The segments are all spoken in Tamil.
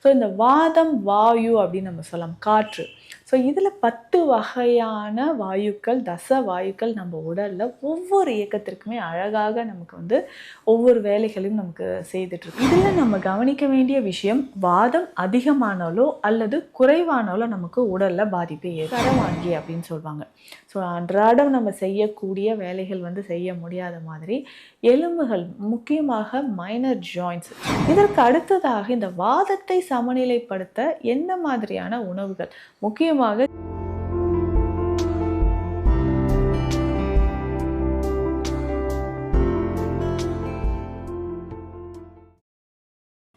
ஸோ இந்த வாதம் வாயு அப்படின்னு நம்ம சொல்லலாம், காற்று. ஸோ இதில் 10 வகையான வாயுக்கள், தச வாயுக்கள் நம்ம உடலில் ஒவ்வொரு இயக்கத்திற்குமே அழகாக நமக்கு வந்து ஒவ்வொரு வேலைகளையும் நமக்கு செய்துட்ருக்கு. இதில் நம்ம கவனிக்க வேண்டிய விஷயம், வாதம் அதிகமானாலோ அல்லது குறைவானாலோ நமக்கு உடலில் பாதிப்பை சரவாங்கி அப்படின்னு சொல்லுவாங்க. ஸோ அன்றாடம் நம்ம செய்யக்கூடிய வேலைகள் வந்து செய்ய முடியாத மாதிரி எலும்புகள், முக்கியமாக மைனர் ஜாயின்ட்ஸ். இதற்கு அடுத்ததாக இந்த வாதத்தை சமநிலைப்படுத்த என்ன மாதிரியான உணவுகள், முக்கியமாக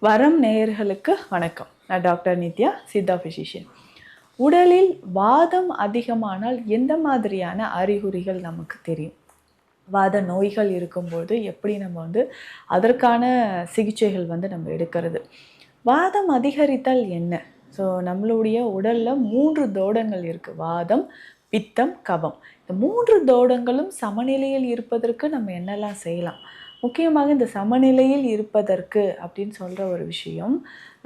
வரம் நேயர்களுக்கு வணக்கம். நான் டாக்டர் நித்யா, சித்தா பிசிஷியன். உடலில் வாதம் அதிகமானால் எந்த மாதிரியான அறிகுறிகள் நமக்கு தெரியும்? வாத நோய்கள் இருக்கும்போது எப்படி நம்ம வந்து அதற்கான சிகிச்சைகள் வந்து நம்ம எடுக்கிறது? வாதம் அதிகரித்தால் என்ன? ஸோ நம்மளுடைய உடலில் 3 தோடங்கள் இருக்குது. வாதம், பித்தம், கபம். இந்த 3 தோடங்களும் சமநிலையில் இருப்பதற்கு நம்ம என்னெல்லாம் செய்யலாம்? முக்கியமாக இந்த சமநிலையில் இருப்பதற்கு அப்படின்னு சொல்கிற ஒரு விஷயம்,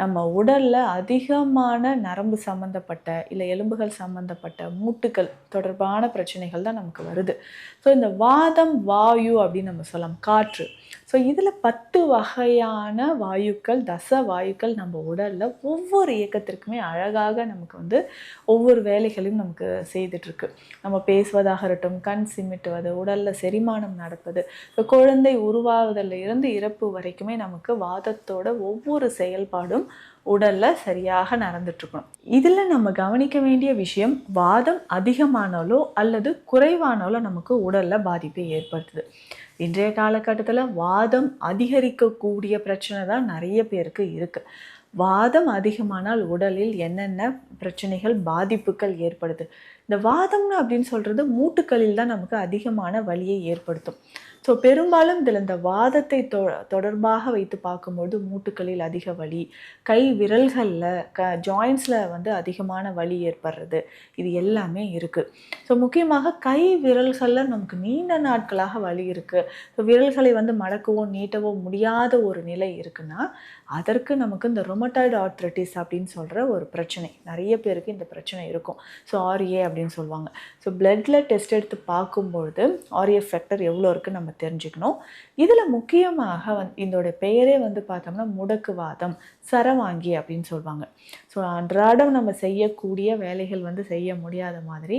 நம்ம உடலில் அதிகமான நரம்பு சம்மந்தப்பட்ட இல்லை எலும்புகள் சம்மந்தப்பட்ட மூட்டுகள் தொடர்பான பிரச்சனைகள் தான் நமக்கு வருது. ஸோ இந்த வாதம் வாயு அப்படின்னு நம்ம சொல்லலாம், காற்று. ஸோ இதில் 10 வகையான வாயுக்கள், தச வாயுக்கள் நம்ம உடலில் ஒவ்வொரு இயக்கத்திற்குமே அழகாக நமக்கு வந்து ஒவ்வொரு வேலைகளையும் நமக்கு செய்துட்ருக்கு. நம்ம பேசுவதாக இருக்கட்டும், கண் சிமிட்டுவது, உடலில் செரிமானம் நடப்பது, இப்போ குழந்தை உருவாவதில் இருந்து இறப்பு வரைக்குமே நமக்கு வாதத்தோட ஒவ்வொரு செயல்பாடும் உடலில் சரியாக நடந்துட்டுருக்கணும். இதில் நம்ம கவனிக்க வேண்டிய விஷயம், வாதம் அதிகமானாலோ அல்லது குறைவானாலோ நமக்கு உடலில் பாதிப்பை ஏற்படுத்துது. இன்றைய காலகட்டத்தில் வாதம் அதிகரிக்கக்கூடிய பிரச்சனை தான் நிறைய பேருக்கு இருக்குது. வாதம் அதிகமானால் உடலில் என்னென்ன பிரச்சனைகள், பாதிப்புகள் ஏற்படுது? இந்த வாதம்னு அப்படின்னு சொல்கிறது மூட்டுக்களில் தான் நமக்கு அதிகமான வலியை ஏற்படுத்தும். ஸோ பெரும்பாலும் இதில் இந்த வாதத்தை தொடர்பாக வைத்து பார்க்கும்போது மூட்டுக்களில் அதிக வலி, கை விரல்களில் ஜாயின்ஸில் வந்து அதிகமான வலி ஏற்படுறது, இது எல்லாமே இருக்குது. ஸோ முக்கியமாக கை விரல்களில் நமக்கு நீண்ட நாட்களாக வலி இருக்குது, ஸோ விரல்களை வந்து மடக்கவோ நீட்டவோ முடியாத ஒரு நிலை இருக்குன்னா அதற்கு நமக்கு இந்த ரொமட்டாய்டு ஆர்த்ரைட்டிஸ் அப்படின்னு சொல்கிற ஒரு பிரச்சனை, நிறைய பேருக்கு இந்த பிரச்சனை இருக்கும். ஸோ ஆர்ஏ அப்படின்னு சொல்லுவாங்க. ஸோ பிளட்டில் டெஸ்ட் எடுத்து பார்க்கும்பொழுது ஆர்ஏ ஃபேக்டர் எவ்வளோ இருக்குன்னு நம்ம தெரிஞ்சுக்கணும். இதில் முக்கியமாக இதோட பெயரே வந்து பார்த்தோம்னா முடக்குவாதம், சரவாங்கி அப்படின்னு சொல்லுவாங்க. ஸோ அன்றாடம் நம்ம செய்யக்கூடிய வேலைகள் வந்து செய்ய முடியாத மாதிரி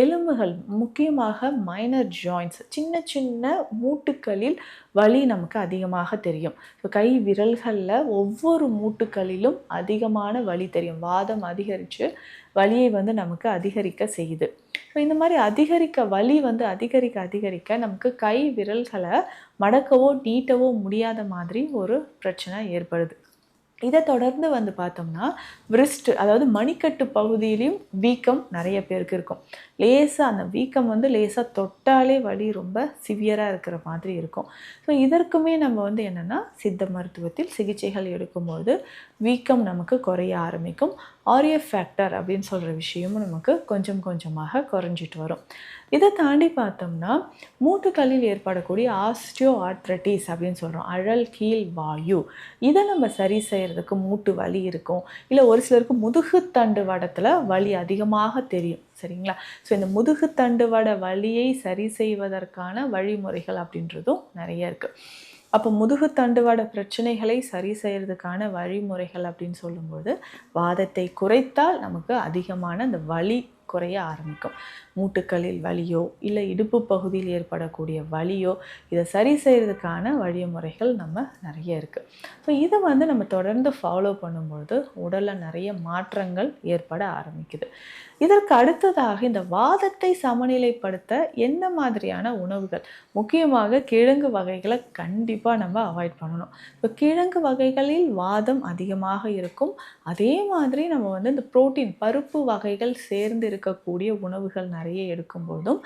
எலும்புகள், முக்கியமாக மைனர் ஜாயின்ட்ஸ், சின்ன சின்ன மூட்டுக்களில் வலி நமக்கு அதிகமாக தெரியும். ஸோ கை விரல்களில் ஒவ்வொரு மூட்டுக்களிலும் அதிகமான வலி தெரியும். வாதம் அதிகரித்து வலியை வந்து நமக்கு அதிகரிக்க செய்யுது. ஸோ இந்த மாதிரி வலி வந்து அதிகரிக்க நமக்கு கை விரல்களை மடக்கவோ நீட்டவோ முடியாத மாதிரி ஒரு பிரச்சனை ஏற்படுது. இதை தொடர்ந்து வந்து பார்த்தோம்னா விரிஸ்ட், அதாவது மணிக்கட்டு பகுதியிலையும் வீக்கம் நிறைய பேருக்கு இருக்கும். லேசாக அந்த வீக்கம் வந்து லேசாக தொட்டாலே வலி ரொம்ப சிவியராக இருக்கிற மாதிரி இருக்கும். ஸோ இதற்குமே நம்ம வந்து என்னென்னா சித்த மருத்துவத்தில் சிகிச்சைகள் எடுக்கும்போது வீக்கம் நமக்கு குறைய ஆரம்பிக்கும். ஆர்எஃப் ஃபேக்டர் அப்படின்னு சொல்கிற விஷயமும் நமக்கு கொஞ்சம் கொஞ்சமாக குறைஞ்சிட்டு வரும். இதை தாண்டி பார்த்தோம்னா மூட்டுக்களில் ஏற்படக்கூடிய ஆஸ்டியோ ஆர்த்ரைட்டிஸ் அப்படின்னு சொல்கிறோம், அழல் கீழ் வாயு. இதை நம்ம சரி செய்கிறதுக்கு மூட்டு வலி இருக்கும், இல்லை ஒரு சிலருக்கு முதுகு தண்டு வடத்தில் வலி அதிகமாக தெரியும், சரிங்களா? ஸோ இந்த முதுகு தண்டு வட வலியை சரி செய்வதற்கான வழிமுறைகள் அப்படின்றதும் நிறைய இருக்குது. அப்போ முதுகு தண்டுவட பிரச்சனைகளை சரி செய்கிறதுக்கான வழிமுறைகள் அப்படின்னு சொல்லும்போது வாதத்தை குறைத்தால் நமக்கு அதிகமான அந்த வலி குறைய ஆரம்பிக்கும். மூட்டுக்களில் வலியோ இல்லை இடுப்பு பகுதியில் ஏற்படக்கூடிய வலியோ இதை சரி செய்கிறதுக்கான வழிமுறைகள் நம்ம நிறைய இருக்குது. ஸோ இதை வந்து நம்ம தொடர்ந்து ஃபாலோ பண்ணும்பொழுது உடலில் நிறைய மாற்றங்கள் ஏற்பட ஆரம்பிக்குது. இதற்கு அடுத்ததாக இந்த வாதத்தை சமநிலைப்படுத்த என்ன மாதிரியான உணவுகள், முக்கியமாக கிழங்கு வகைகளை கண்டிப்பாக நம்ம அவாய்ட் பண்ணணும். இப்போ கிழங்கு வகைகளில் வாதம் அதிகமாக இருக்கும். அதே மாதிரி நம்ம வந்து இந்த புரோட்டீன், பருப்பு வகைகள் சேர்ந்து இருக்கக்கூடிய உணவுகள் நிறைய எடுக்கும்போதும்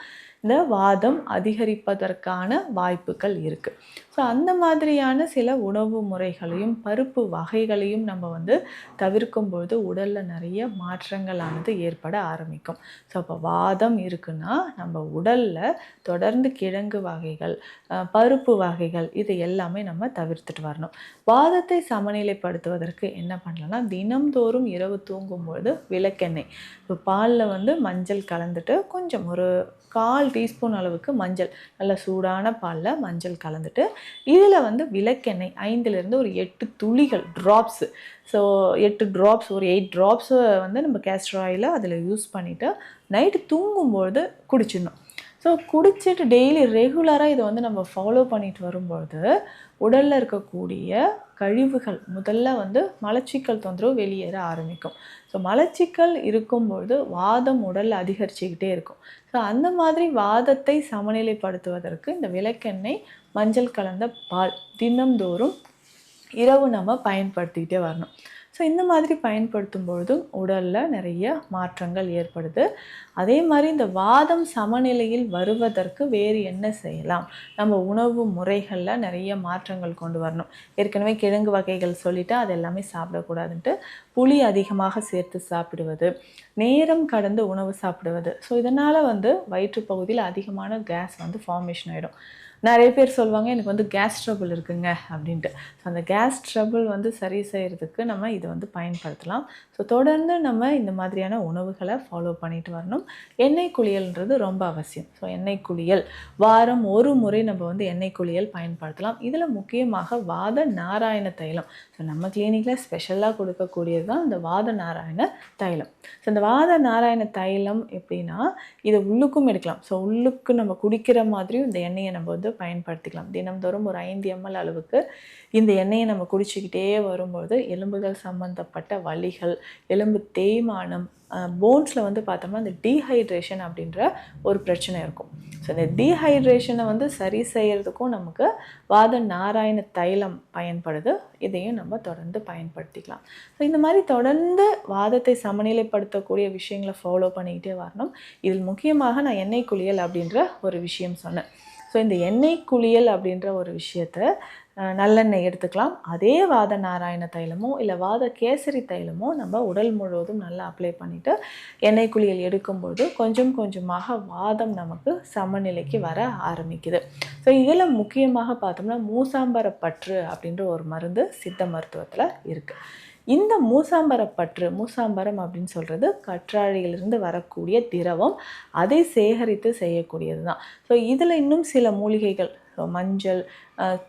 இந்த வாதம் அதிகரிப்பதற்கான வாய்ப்புகள் இருக்குது. ஸோ அந்த மாதிரியான சில உணவு முறைகளையும் பருப்பு வகைகளையும் நம்ம வந்து தவிர்க்கும்பொழுது உடலில் நிறைய மாற்றங்களானது ஏற்பட ஆரம்பிக்கும். ஸோ அப்போ வாதம் இருக்குன்னா நம்ம உடலில் தொடர்ந்து கிழங்கு வகைகள், பருப்பு வகைகள் இது எல்லாமே நம்ம தவிர்த்துட்டு வரணும். வாதத்தை சமநிலைப்படுத்துவதற்கு என்ன பண்ணலாம்னா, தினம்தோறும் இரவு தூங்கும்பொழுது விளக்கெண்ணெய், இப்போ பாலில் வந்து மஞ்சள் கலந்துட்டு கொஞ்சம் ஒரு 1/4 டீஸ்பூன் அளவுக்கு மஞ்சள், நல்ல சூடான பாலில் மஞ்சள் கலந்துட்டு இதில் வந்து விளக்கெண்ணெய் 5லிருந்து ஒரு 8 துளிகள் ட்ராப்ஸு, ஸோ 8 ட்ராப்ஸ், ஒரு 8 ட்ராப்ஸு வந்து நம்ம கேஸ்டர் ஆயிலை அதில் யூஸ் பண்ணிவிட்டு நைட்டு தூங்கும்பொழுது குடிச்சிடணும். ஸோ குடிச்சிட்டு டெய்லி ரெகுலராக இதை வந்து நம்ம ஃபாலோ பண்ணிட்டு வரும்பொழுது உடலில் இருக்கக்கூடிய கழிவுகள் முதல்ல வந்து மலச்சிக்கல் தொந்தரவு வெளியேற ஆரம்பிக்கும். ஸோ மலச்சிக்கல் இருக்கும்பொழுது வாதம் உடலில் அதிகரிச்சுக்கிட்டே இருக்கும். ஸோ அந்த மாதிரி வாதத்தை சமநிலைப்படுத்துவதற்கு இந்த விளக்கெண்ணெய், மஞ்சள் கலந்த பால் தினம்தோறும் இரவு நம்ம பயன்படுத்திக்கிட்டே வரணும். ஸோ இந்த மாதிரி பயன்படுத்தும் பொழுதும் உடலில் நிறைய மாற்றங்கள் ஏற்படுது. அதே மாதிரி இந்த வாதம் சமநிலையில் வருவதற்கு வேறு என்ன செய்யலாம்? நம்ம உணவு முறைகளில் நிறைய மாற்றங்கள் கொண்டு வரணும். ஏற்கனவே கிழங்கு வகைகள் சொல்லிவிட்டு அது எல்லாமே சாப்பிடக்கூடாதுன்ட்டு புளி அதிகமாக சேர்த்து சாப்பிடுவது, நேரம் கடந்து உணவு சாப்பிடுவது. ஸோ இதனால் வந்து வயிற்றுப்பகுதியில் அதிகமான கேஸ் வந்து ஃபார்மேஷன் ஆகிடும். நிறைய பேர் சொல்லுவாங்க எனக்கு வந்து கேஸ் ட்ரபிள் இருக்குங்க அப்படின்ட்டு. ஸோ அந்த கேஸ் ட்ரபிள் வந்து சரி செய்கிறதுக்கு நம்ம இதை வந்து பயன்படுத்தலாம். ஸோ தொடர்ந்து நம்ம இந்த மாதிரியான உணவுகளை ஃபாலோ பண்ணிட்டு வரணும். எண்ணெய் குளியல்ன்றது ரொம்ப அவசியம். ஸோ எண்ணெய் குளியல் வாரம் ஒரு முறை நம்ம வந்து எண்ணெய் குளியல் பயன்படுத்தலாம். இதில் முக்கியமாக வாத நாராயண தைலம், ஸோ நம்ம கிளினிக்கில் ஸ்பெஷலாக கொடுக்கக்கூடியது தான் இந்த வாத நாராயண தைலம். ஸோ இந்த வாத நாராயண தைலம் எப்படின்னா, இதை உள்ளுக்கும் எடுக்கலாம். ஸோ உள்ளுக்கு நம்ம குடிக்கிற மாதிரியும் இந்த எண்ணெயை நம்ம வந்து பயன்படுத்திக்கலாம். தினம்தோறும் ஒரு 5 ml அளவுக்கு இந்த எண்ணெயை நம்ம குடிச்சிக்கிட்டே வரும்போது எலும்புகள் சம்மந்தப்பட்ட வலிகள், எலும்பு தேய்மானம், போன்ஸில் வந்து பார்த்தோம்னா இந்த டீஹைட்ரேஷன் அப்படின்ற ஒரு பிரச்சனை இருக்கும். ஸோ இந்த டீஹைட்ரேஷனை வந்து சரி செய்கிறதுக்கும் நமக்கு வாத நாராயண தைலம் பயன்படுது. இதையும் நம்ம தொடர்ந்து பயன்படுத்திக்கலாம். ஸோ இந்த மாதிரி தொடர்ந்து வாதத்தை சமநிலைப்படுத்தக்கூடிய விஷயங்களை ஃபாலோ பண்ணிக்கிட்டே வரணும். இதில் முக்கியமாக நான் எண்ணெய் குளியல் அப்படின்ற ஒரு விஷயம் சொன்னேன். ஸோ இந்த எண்ணெய் குளியல் அப்படின்ற ஒரு விஷயத்தை நல்லெண்ணெய் எடுத்துக்கலாம். அதே வாத நாராயண தைலமோ இல்லை வாத கேசரி தைலமோ நம்ம உடல் முழுவதும் நல்லா அப்ளை பண்ணிவிட்டு எண்ணெய் குளியல் எடுக்கும்போது கொஞ்சம் கொஞ்சமாக வாதம் நமக்கு சமநிலைக்கு வர ஆரம்பிக்குது. ஸோ இதில் முக்கியமாக பார்த்தோம்னா மூசாம்பரப்பற்று அப்படின்ற ஒரு மருந்து சித்த மருத்துவத்தில் இருக்குது. இந்த மூசாம்பரப்பற்று, மூசாம்பரம் அப்படின்னு சொல்கிறது கற்றாழையிலிருந்து வரக்கூடிய திரவம், அதை சேகரித்து செய்யக்கூடியது தான். ஸோ இதில் இன்னும் சில மூலிகைகள், மஞ்சள்,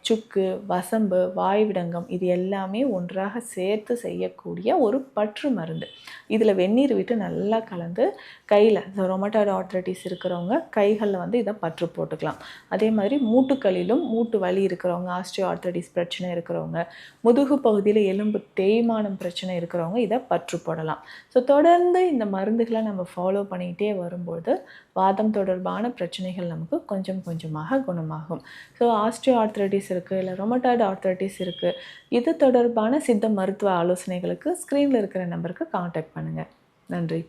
சுக்கு, வசம்பு, வாய்விடங்கம் இது எல்லாமே ஒன்றாக சேர்த்து செய்யக்கூடிய ஒரு பற்று மருந்து. இதில் வெந்நீர் விட்டு நல்லா கலந்து கையில், ரொமட்டாய்டு ஆர்த்ரைட்டிஸ் இருக்கிறவங்க கைகளில் வந்து இதை பற்று போட்டுக்கலாம். அதே மாதிரி மூட்டுக்களிலும் மூட்டு வலி இருக்கிறவங்க, ஆஸ்டியோ ஆர்த்ரைட்டிஸ் பிரச்சனை இருக்கிறவங்க, முதுகு பகுதியில் எலும்பு தேய்மானம் பிரச்சனை இருக்கிறவங்க இதை பற்று போடலாம். ஸோ தொடர்ந்து இந்த மருந்துகளை நம்ம ஃபாலோ பண்ணிக்கிட்டே வரும்போது வாதம் தொடர்பான பிரச்சனைகள் நமக்கு கொஞ்சம் கொஞ்சமாக குணமாகும். ஸோ ஆஸ்டியோ ஆர்த்ரைட்டிஸ் இருக்குது, இல்லை ரொமட்டாய்டு ஆர்த்ரைட்டிஸ் இருக்குது, இது தொடர்பான சித்த மருத்துவ ஆலோசனைகளுக்கு ஸ்க்ரீனில் இருக்கிற நம்பருக்கு கான்டாக்ட் பண்ணுங்கள். நன்றி.